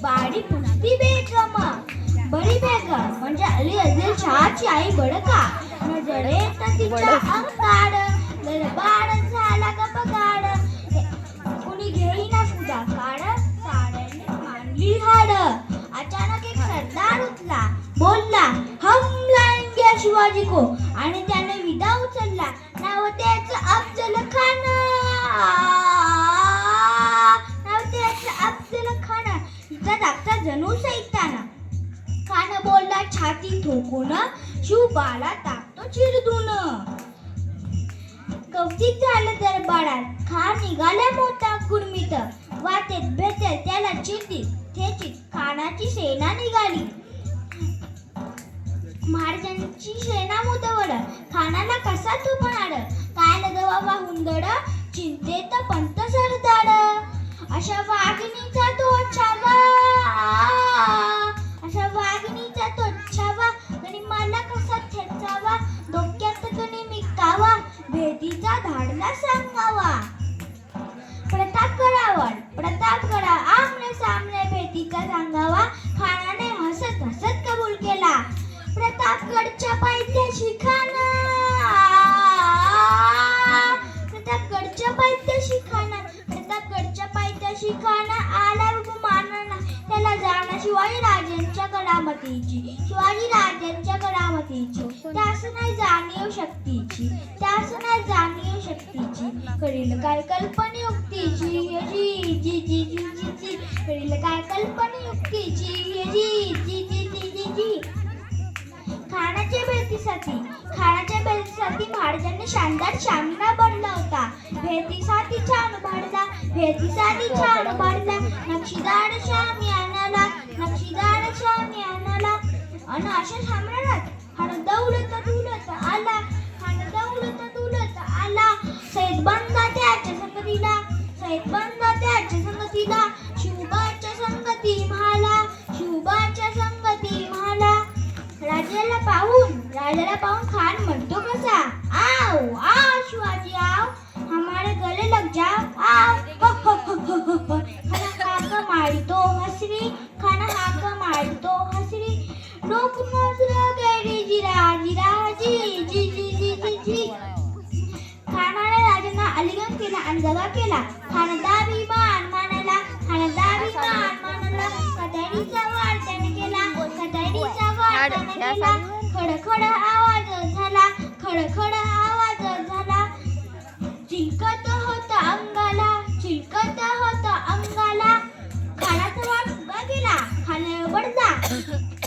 बाडी पुसती बेगम बडी बेगम म्हणजे अली अजील शहाची आई बडका नजरेत तिच्या अंगाड ललबाड झाला का बगाड कुणी घेईना सुद्धा काढ साड्याने मांडली हाड अचानक एक सरदार उठला बोलला हम लाएंगे शिवाजी को आणि त्याने विडा उचलला नाव त्याचं अफजल खान हिचा धाकटा जणू सैताना खान बोलला छाती ठोकून शिवबाला टाकतो चिरदून कौतिक झालं दरबारात खान निघाला मोठा गुरमीत वाटेत भेटेल त्याला चिंतीत थेचित खानाची सेना निघाली महाराजांची सेना मुदवड खानाला कसा तुपणाड काय लदवावा हुंदड चिंतेत पंत सरदाड अशा वाघिणीचा तो छावा अशा वाघिणीचा तो छावा गणी मला कसा ठेचावा डोक्यात गणी मिकावा भेटीचा धाडला सांगावा प्रतापगडावर आमने सामने भेटीचा सांगावा खानाने हसत हसत कबूल केला प्रतापगडच्या पायथ्याशी खाना प्रतापगडच्या पायथ्याशी खाना आला मानना त्याला जाणं शिवाजी राजांच्या करामतीची त्यास नाही जाणीव शक्तीची करील काय कल्पनायुक्तीची करील काय कल्पनायुक्तीची खानाच्या भेटीसाठी महाराजांनी शानदार सामना बनला होता भेटीसाठी छान उभारला नक्षीदार शामियानाला अन अशा सामन्यात खान दौलत आला सैदबंद त्याच्या संगतीला शिवबाच्या संगती म्हाला राजाला पाहून खान म्हणतो कसा आओ शिवाजी आओ हमारे गले लग जाओ आओ खाना हाक मारतो हसरी लोक नजर गैरी जी खानाने राजांना अलिंगन केला आणि दगा केला खानदा विमान मानला कटारीचा वार त्याने केला खडखड आवाज झाला चिलकत होता अंगाला खानाचा वार उभा केला खानावर बडला